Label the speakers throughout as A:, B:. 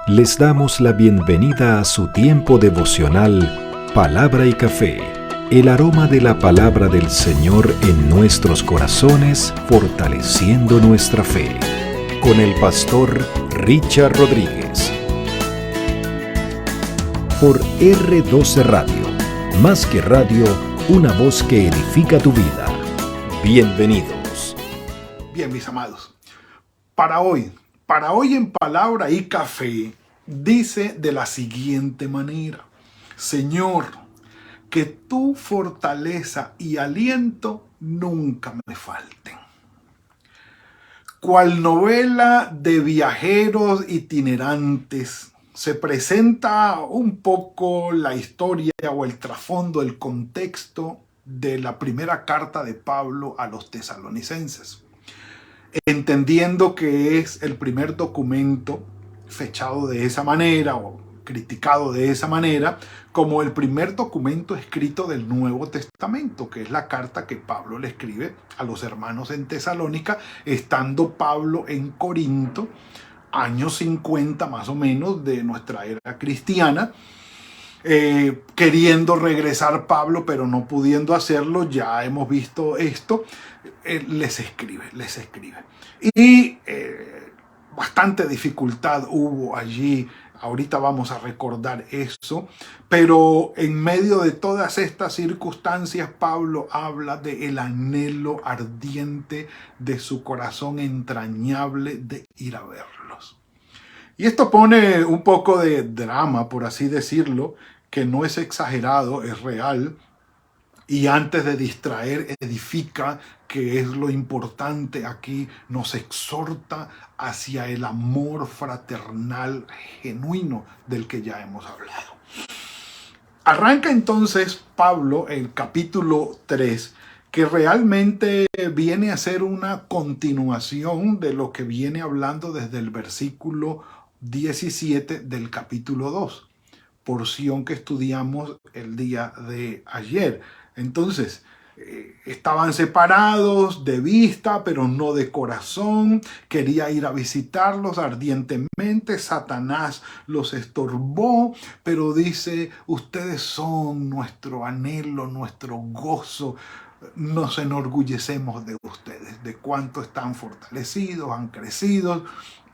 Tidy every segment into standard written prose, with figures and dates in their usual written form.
A: Les damos la bienvenida a su tiempo devocional Palabra y Café, el aroma de la palabra del Señor en nuestros corazones, fortaleciendo nuestra fe. Con el pastor Richard Rodríguez. Por R12 Radio, más que radio, una voz que edifica tu vida. Bienvenidos.
B: Bien, mis amados, para hoy en Palabra y Café, dice de la siguiente manera: Señor, que tu fortaleza y aliento nunca me falten. Cual novela de viajeros itinerantes, se presenta un poco la historia o el trasfondo, el contexto de la primera carta de Pablo a los tesalonicenses, entendiendo que es el primer documento fechado de esa manera o criticado de esa manera como el primer documento escrito del Nuevo Testamento, que es la carta que Pablo le escribe a los hermanos en Tesalónica, estando Pablo en Corinto, años 50 más o menos de nuestra era cristiana. Queriendo regresar Pablo, pero no pudiendo hacerlo, ya hemos visto esto, les escribe. Y bastante dificultad hubo allí, ahorita vamos a recordar eso, pero en medio de todas estas circunstancias, Pablo habla del anhelo ardiente de su corazón entrañable de ir a verlos. Y esto pone un poco de drama, por así decirlo, que no es exagerado, es real. Y antes de distraer, edifica, que es lo importante aquí, nos exhorta hacia el amor fraternal genuino del que ya hemos hablado. Arranca entonces Pablo el capítulo 3, que realmente viene a ser una continuación de lo que viene hablando desde el versículo 17 del capítulo 2, porción que estudiamos el día de ayer. Entonces, estaban separados de vista, pero no de corazón. Quería ir a visitarlos ardientemente. Satanás los estorbó, pero dice: ustedes son nuestro anhelo, nuestro gozo. Nos enorgullecemos de ustedes, de cuánto están fortalecidos, han crecido.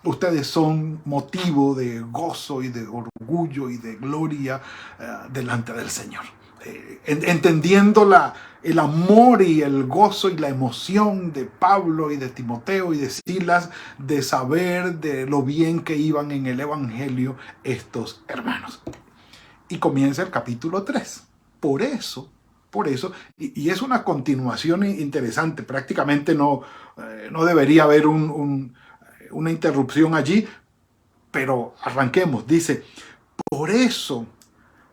B: Ustedes son motivo de gozo y de orgullo y de gloria delante del Señor. Entendiendo el amor y el gozo y la emoción de Pablo y de Timoteo y de Silas, de saber de lo bien que iban en el Evangelio estos hermanos. Y comienza el capítulo 3. Por eso, y es una continuación interesante, prácticamente no debería haber una interrupción allí, pero arranquemos. Dice: por eso,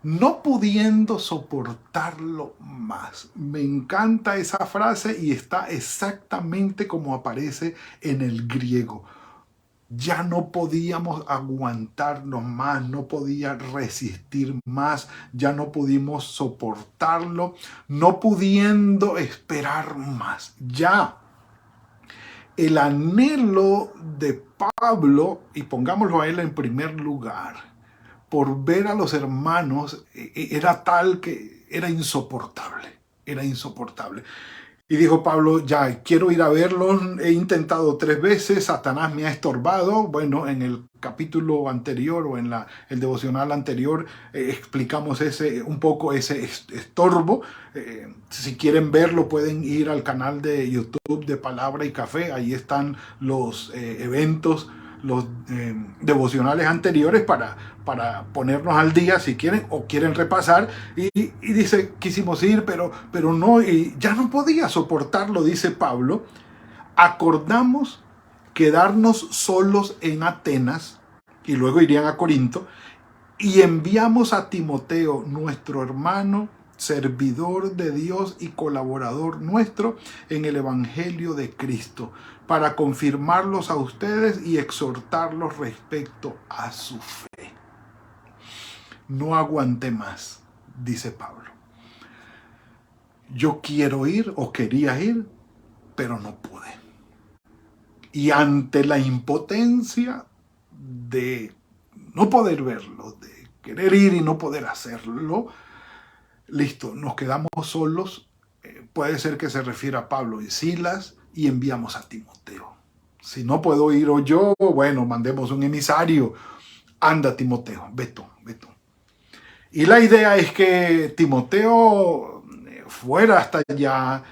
B: no pudiendo soportarlo más. Me encanta esa frase y está exactamente como aparece en el griego. Ya no podíamos aguantarnos más, no podía resistir más, ya no pudimos soportarlo, no pudiendo esperar más. Ya el anhelo de Pablo, y pongámoslo a él en primer lugar, por ver a los hermanos, era tal que era insoportable. Y dijo Pablo: ya quiero ir a verlos, he intentado 3 veces, Satanás me ha estorbado. Bueno, en el capítulo anterior o en el devocional anterior explicamos un poco ese estorbo. Si quieren verlo, pueden ir al canal de YouTube de Palabra y Café, ahí están los eventos, los devocionales anteriores para ponernos al día si quieren o quieren repasar. Y dice: quisimos ir, pero no, y ya no podía soportarlo, dice Pablo. Acordamos quedarnos solos en Atenas y luego irían a Corinto, y enviamos a Timoteo, nuestro hermano, servidor de Dios y colaborador nuestro en el Evangelio de Cristo, para confirmarlos a ustedes y exhortarlos respecto a su fe. No aguanté más, dice Pablo. Yo quiero ir o quería ir, pero no pude. Y ante la impotencia de no poder verlo, de querer ir y no poder hacerlo, listo, nos quedamos solos. Puede ser que se refiera a Pablo y Silas y enviamos a Timoteo. Si no puedo ir yo, bueno, mandemos un emisario. Anda, Timoteo, ve tú, ve tú. Y la idea es que Timoteo fuera hasta allá,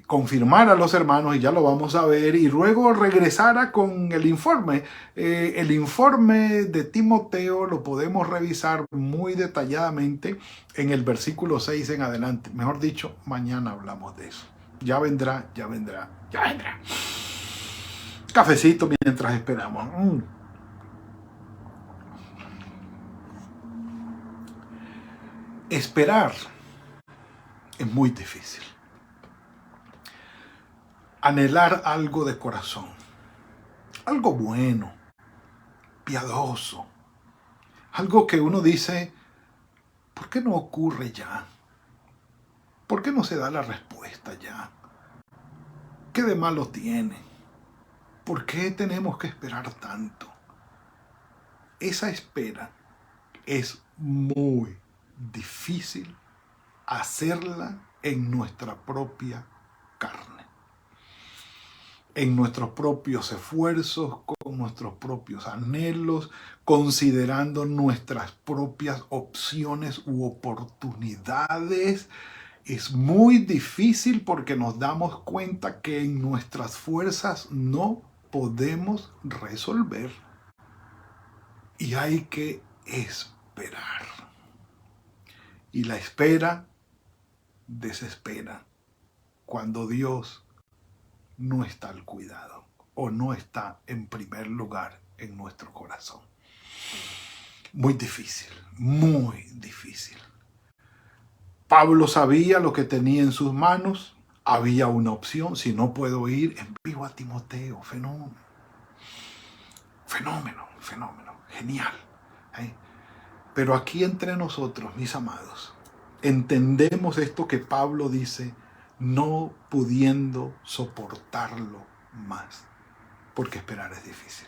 B: confirmara a los hermanos, y ya lo vamos a ver, y luego regresara con el informe. El informe de Timoteo lo podemos revisar muy detalladamente en el versículo 6 en adelante. Mejor dicho, mañana hablamos de eso. Ya vendrá, ya vendrá, ya vendrá. Cafecito mientras esperamos. Esperar es muy difícil. Anhelar algo de corazón, algo bueno, piadoso, algo que uno dice, ¿por qué no ocurre ya? ¿Por qué no se da la respuesta ya? ¿Qué de malo tiene? ¿Por qué tenemos que esperar tanto? Esa espera es muy difícil hacerla en nuestra propia carne, en nuestros propios esfuerzos, con nuestros propios anhelos, considerando nuestras propias opciones u oportunidades. Es muy difícil porque nos damos cuenta que en nuestras fuerzas no podemos resolver y hay que esperar. Y la espera desespera cuando Dios no está al cuidado o no está en primer lugar en nuestro corazón. Muy difícil, muy difícil. Pablo sabía lo que tenía en sus manos. Había una opción. Si no puedo ir, envío a Timoteo. Fenómeno. Fenómeno, fenómeno. Genial. Pero aquí entre nosotros, mis amados, entendemos esto que Pablo dice, no pudiendo soportarlo más. Porque esperar es difícil.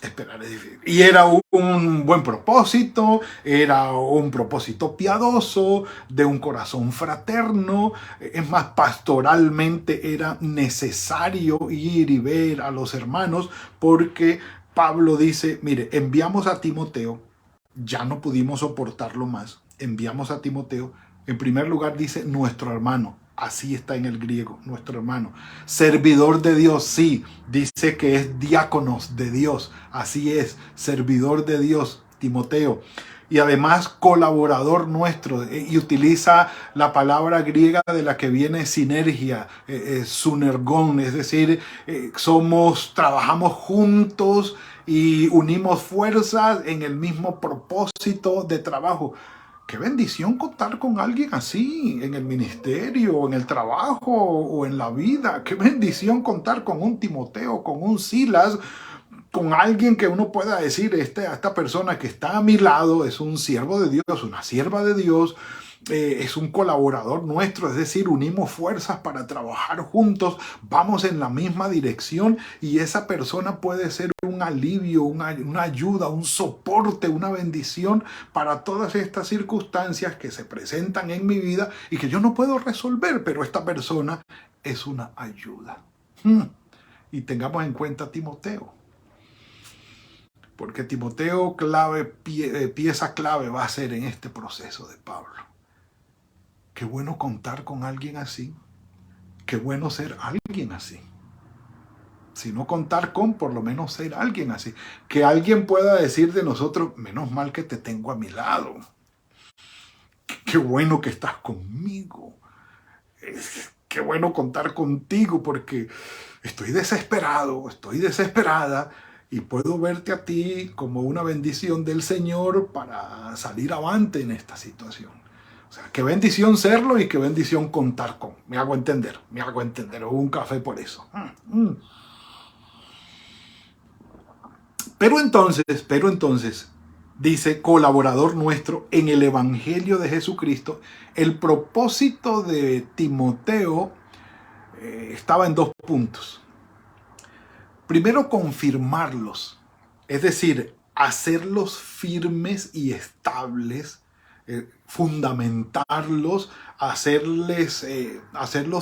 B: Esperar es difícil. Y era un buen propósito, era un propósito piadoso, de un corazón fraterno. Es más, pastoralmente era necesario ir y ver a los hermanos, porque Pablo dice, mire, enviamos a Timoteo, ya no pudimos soportarlo más, enviamos a Timoteo, en primer lugar dice nuestro hermano. Así está en el griego, nuestro hermano. Servidor de Dios, sí. Dice que es diáconos de Dios. Así es, servidor de Dios, Timoteo. Y además colaborador nuestro. Y utiliza la palabra griega de la que viene sinergia, sunergón. Es decir, trabajamos juntos y unimos fuerzas en el mismo propósito de trabajo. Qué bendición contar con alguien así en el ministerio, en el trabajo o en la vida. Qué bendición contar con un Timoteo, con un Silas, con alguien que uno pueda decir, esta persona que está a mi lado es un siervo de Dios, una sierva de Dios, es un colaborador nuestro, es decir, unimos fuerzas para trabajar juntos, vamos en la misma dirección y esa persona puede ser un alivio, una ayuda, un soporte, una bendición para todas estas circunstancias que se presentan en mi vida y que yo no puedo resolver, pero esta persona es una ayuda. Y tengamos en cuenta a Timoteo. Porque Timoteo pieza clave va a ser en este proceso de Pablo. Qué bueno contar con alguien así. Qué bueno ser alguien así. Si no contar con, por lo menos ser alguien así. Que alguien pueda decir de nosotros, menos mal que te tengo a mi lado. Qué bueno que estás conmigo. Qué bueno contar contigo porque estoy desesperado, estoy desesperada. Y puedo verte a ti como una bendición del Señor para salir avante en esta situación. O sea, qué bendición serlo y qué bendición contar con. Me hago entender. Un café por eso. Pero entonces, dice colaborador nuestro en el Evangelio de Jesucristo. El propósito de Timoteo estaba en 2 puntos. Primero, confirmarlos. Es decir, hacerlos firmes y estables, fundamentarlos, hacerlos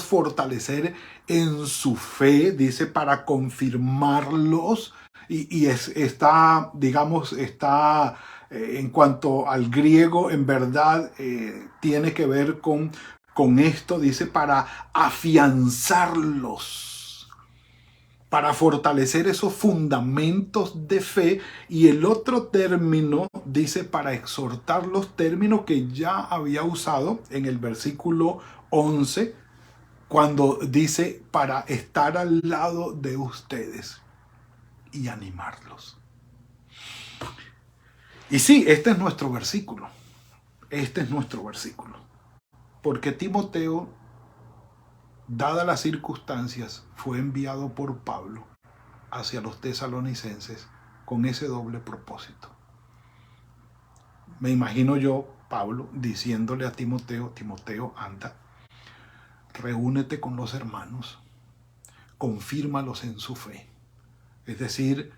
B: fortalecer en su fe, dice, para confirmarlos. Está, digamos, en cuanto al griego, en verdad, tiene que ver con esto, dice, para afianzarlos, para fortalecer esos fundamentos de fe. Y el otro término dice para exhortarlos, término que ya había usado en el versículo 11, cuando dice para estar al lado de ustedes y animarlos. Y sí, este es nuestro versículo. Este es nuestro versículo. Porque Timoteo, dadas las circunstancias, fue enviado por Pablo hacia los tesalonicenses con ese doble propósito. Me imagino yo, Pablo, diciéndole a Timoteo, Timoteo, anda, reúnete con los hermanos, confírmalos en su fe. Es decir,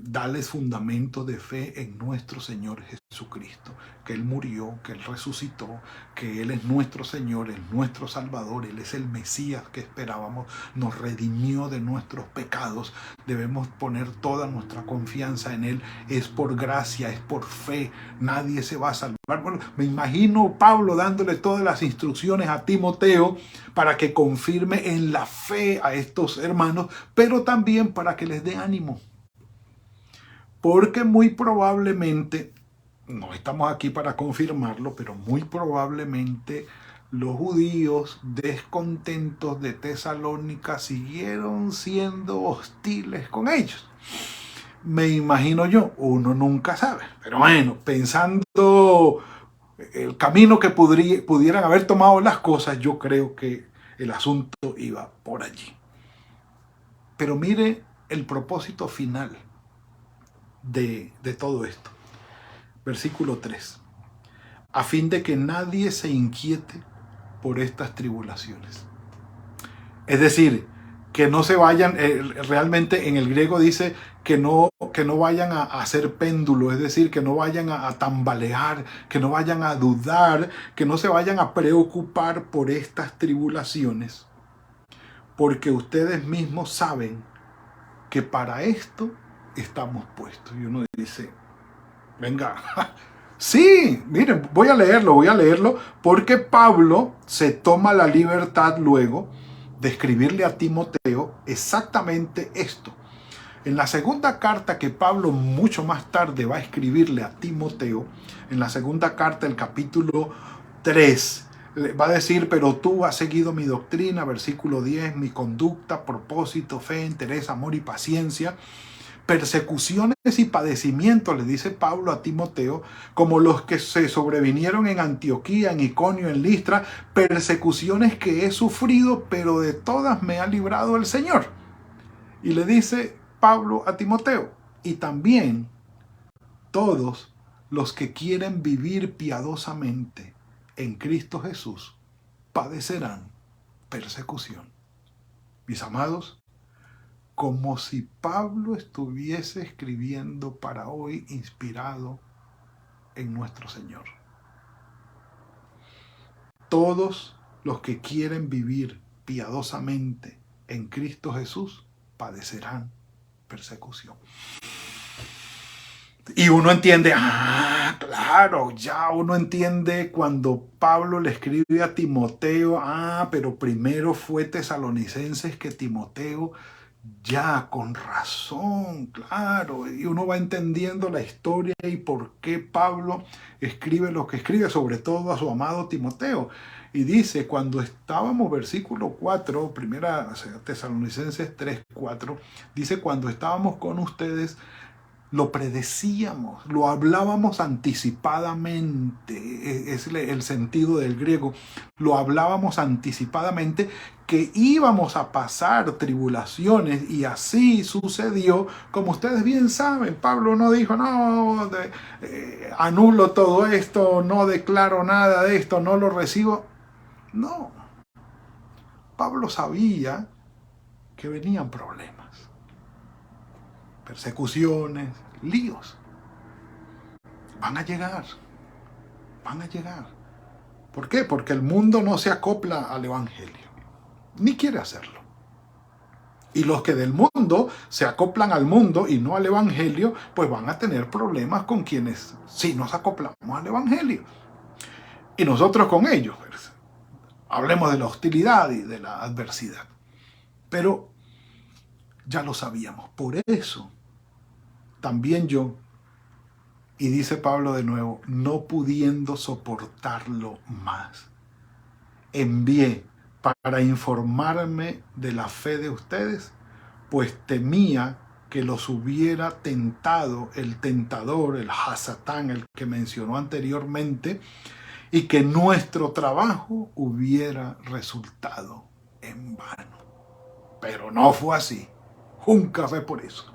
B: dales fundamento de fe en nuestro Señor Jesucristo, que Él murió, que Él resucitó, que Él es nuestro Señor, es nuestro Salvador, Él es el Mesías que esperábamos, nos redimió de nuestros pecados. Debemos poner toda nuestra confianza en Él, es por gracia, es por fe, nadie se va a salvar. Bueno, me imagino Pablo dándole todas las instrucciones a Timoteo para que confirme en la fe a estos hermanos, pero también para que les dé ánimo. Porque muy probablemente, no estamos aquí para confirmarlo, pero muy probablemente los judíos descontentos de Tesalónica siguieron siendo hostiles con ellos. Me imagino yo, uno nunca sabe, pero bueno, pensando el camino que pudieran haber tomado las cosas, yo creo que el asunto iba por allí. Pero mire el propósito final de todo esto. Versículo 3. A fin de que nadie se inquiete por estas tribulaciones. Es decir, que no se vayan, realmente en el griego dice que no vayan a hacer péndulo, es decir, que no vayan a tambalear, que no vayan a dudar, que no se vayan a preocupar por estas tribulaciones, porque ustedes mismos saben que para esto estamos puestos. Y uno dice, venga, sí, miren, voy a leerlo, porque Pablo se toma la libertad luego de escribirle a Timoteo exactamente esto. En la segunda carta que Pablo mucho más tarde va a escribirle a Timoteo, en la segunda carta, el capítulo 3, va a decir, pero tú has seguido mi doctrina, versículo 10, mi conducta, propósito, fe, interés, amor y paciencia, persecuciones y padecimientos, le dice Pablo a Timoteo, como los que se sobrevinieron en Antioquía, en Iconio, en Listra, persecuciones que he sufrido, pero de todas me ha librado el Señor. Y le dice Pablo a Timoteo, y también todos los que quieren vivir piadosamente en Cristo Jesús padecerán persecución. Mis amados, como si Pablo estuviese escribiendo para hoy inspirado en nuestro Señor. Todos los que quieren vivir piadosamente en Cristo Jesús padecerán persecución. Y uno entiende, claro, ya uno entiende cuando Pablo le escribe a Timoteo, pero primero fue Tesalonicenses que Timoteo. Ya, con razón, claro. Y uno va entendiendo la historia y por qué Pablo escribe lo que escribe, sobre todo a su amado Timoteo. Y dice, cuando estábamos, versículo 4, primera Tesalonicenses 3, 4, dice, cuando estábamos con ustedes, lo predecíamos, lo hablábamos anticipadamente, es el sentido del griego, lo hablábamos anticipadamente que íbamos a pasar tribulaciones y así sucedió, como ustedes bien saben. Pablo no dijo, no, anulo todo esto, no declaro nada de esto, no lo recibo. No, Pablo sabía que venían problemas, persecuciones, líos. van a llegar, van a llegar. ¿Por qué? Porque el mundo no se acopla al Evangelio, ni quiere hacerlo. Y los que del mundo se acoplan al mundo y no al Evangelio, pues van a tener problemas con quienes sí nos acoplamos al Evangelio. Y nosotros con ellos. Hablemos de la hostilidad y de la adversidad. Pero ya lo sabíamos. Por eso, también yo, y dice Pablo de nuevo, no pudiendo soportarlo más, envié para informarme de la fe de ustedes, pues temía que los hubiera tentado el tentador, el Hasatán, el que mencionó anteriormente, y que nuestro trabajo hubiera resultado en vano. Pero no fue así. Un café por eso.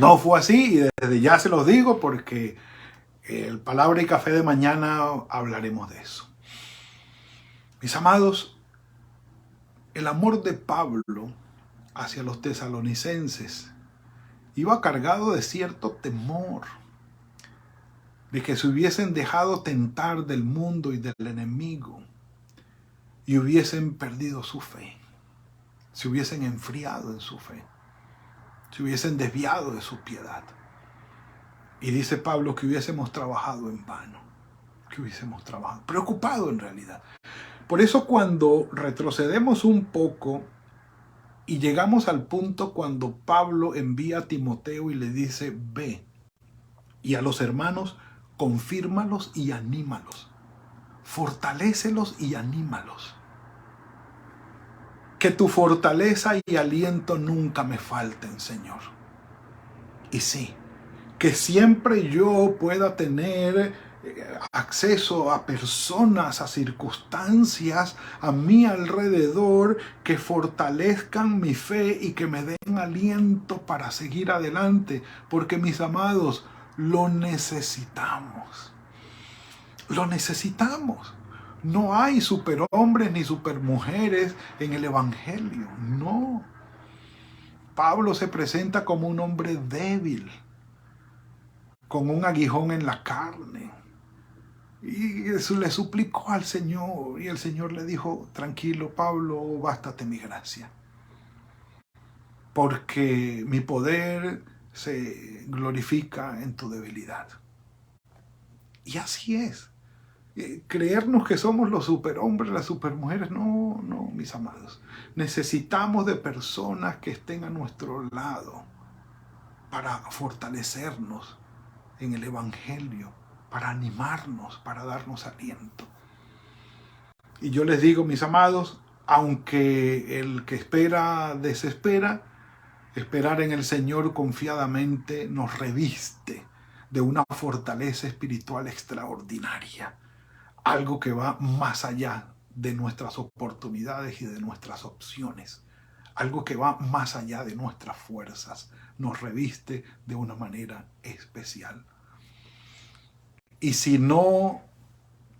B: No fue así, y desde ya se los digo porque el Palabra y Café de mañana hablaremos de eso. Mis amados, el amor de Pablo hacia los tesalonicenses iba cargado de cierto temor, de que se hubiesen dejado tentar del mundo y del enemigo y hubiesen perdido su fe, se hubiesen enfriado en su fe, se hubiesen desviado de su piedad. Y dice Pablo que hubiésemos trabajado en vano, que hubiésemos trabajado, preocupado en realidad. Por eso cuando retrocedemos un poco y llegamos al punto cuando Pablo envía a Timoteo y le dice, ve, y a los hermanos, confírmalos y anímalos, fortalécelos y anímalos. Que tu fortaleza y aliento nunca me falten, Señor. Y sí, que siempre yo pueda tener acceso a personas, a circunstancias a mi alrededor que fortalezcan mi fe y que me den aliento para seguir adelante, porque mis amados, lo necesitamos. Lo necesitamos. No hay superhombres ni supermujeres en el Evangelio, no. Pablo se presenta como un hombre débil, con un aguijón en la carne. Y le suplicó al Señor, y el Señor le dijo, tranquilo Pablo, bástate mi gracia, porque mi poder se glorifica en tu debilidad. Y así es. Creernos que somos los superhombres, las supermujeres, no, mis amados. Necesitamos de personas que estén a nuestro lado para fortalecernos en el Evangelio, para animarnos, para darnos aliento. Y yo les digo, mis amados, aunque el que espera desespera, esperar en el Señor confiadamente nos reviste de una fortaleza espiritual extraordinaria. Algo que va más allá de nuestras oportunidades y de nuestras opciones. Algo que va más allá de nuestras fuerzas. Nos reviste de una manera especial. Y si no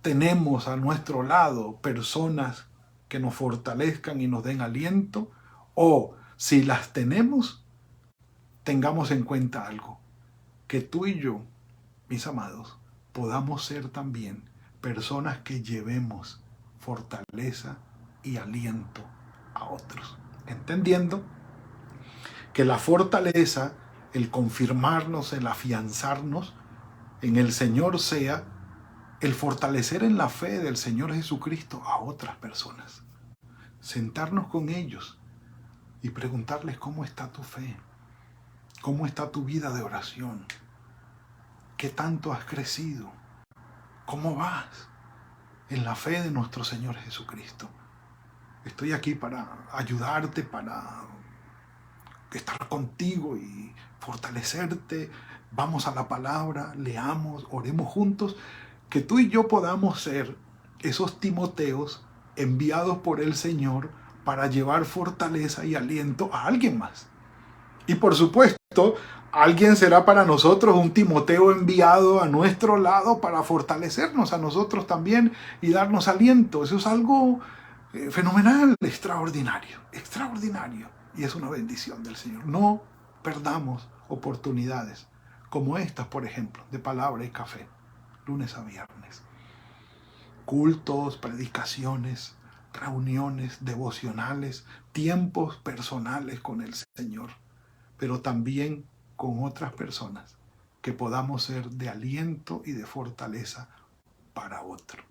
B: tenemos a nuestro lado personas que nos fortalezcan y nos den aliento, o si las tenemos, tengamos en cuenta algo. Que tú y yo, mis amados, podamos ser también personas que llevemos fortaleza y aliento a otros. Entendiendo que la fortaleza, el confirmarnos, el afianzarnos en el Señor sea el fortalecer en la fe del Señor Jesucristo a otras personas. Sentarnos con ellos y preguntarles cómo está tu fe, cómo está tu vida de oración, qué tanto has crecido, cómo vas en la fe de nuestro Señor Jesucristo. Estoy aquí para ayudarte, para estar contigo y fortalecerte. Vamos a la palabra, leamos, oremos juntos, que tú y yo podamos ser esos Timoteos enviados por el Señor para llevar fortaleza y aliento a alguien más. Y por supuesto, alguien será para nosotros un Timoteo enviado a nuestro lado para fortalecernos a nosotros también y darnos aliento. Eso es algo fenomenal, extraordinario, extraordinario. Y es una bendición del Señor. No perdamos oportunidades como estas, por ejemplo, de Palabra y Café, lunes a viernes. Cultos, predicaciones, reuniones devocionales, tiempos personales con el Señor, pero también con otras personas, que podamos ser de aliento y de fortaleza para otro.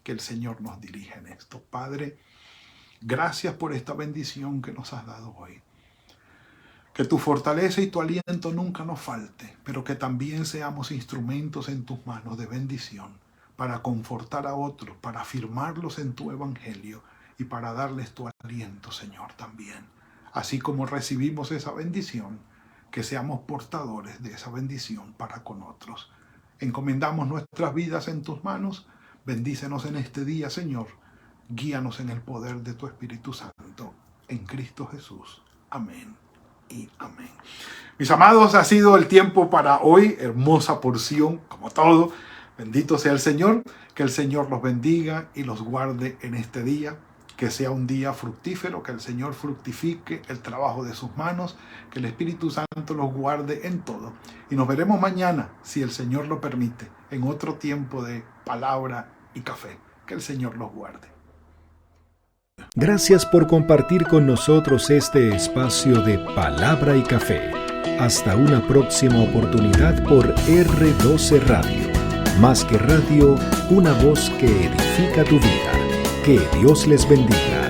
B: Que el Señor nos dirija en esto. Padre, gracias por esta bendición que nos has dado hoy. Que tu fortaleza y tu aliento nunca nos falte, pero que también seamos instrumentos en tus manos de bendición para confortar a otros, para afirmarlos en tu evangelio y para darles tu aliento, Señor, también. Así como recibimos esa bendición, que seamos portadores de esa bendición para con otros. Encomendamos nuestras vidas en tus manos. Bendícenos en este día, Señor. Guíanos en el poder de tu Espíritu Santo. En Cristo Jesús. Amén y amén. Mis amados, ha sido el tiempo para hoy. Hermosa porción, como todo. Bendito sea el Señor. Que el Señor los bendiga y los guarde en este día. Que sea un día fructífero, que el Señor fructifique el trabajo de sus manos, que el Espíritu Santo los guarde en todo. Y nos veremos mañana, si el Señor lo permite, en otro tiempo de Palabra y Café. Que el Señor los guarde.
A: Gracias por compartir con nosotros este espacio de Palabra y Café. Hasta una próxima oportunidad por R12 Radio. Más que radio, una voz que edifica tu vida. Que Dios les bendiga.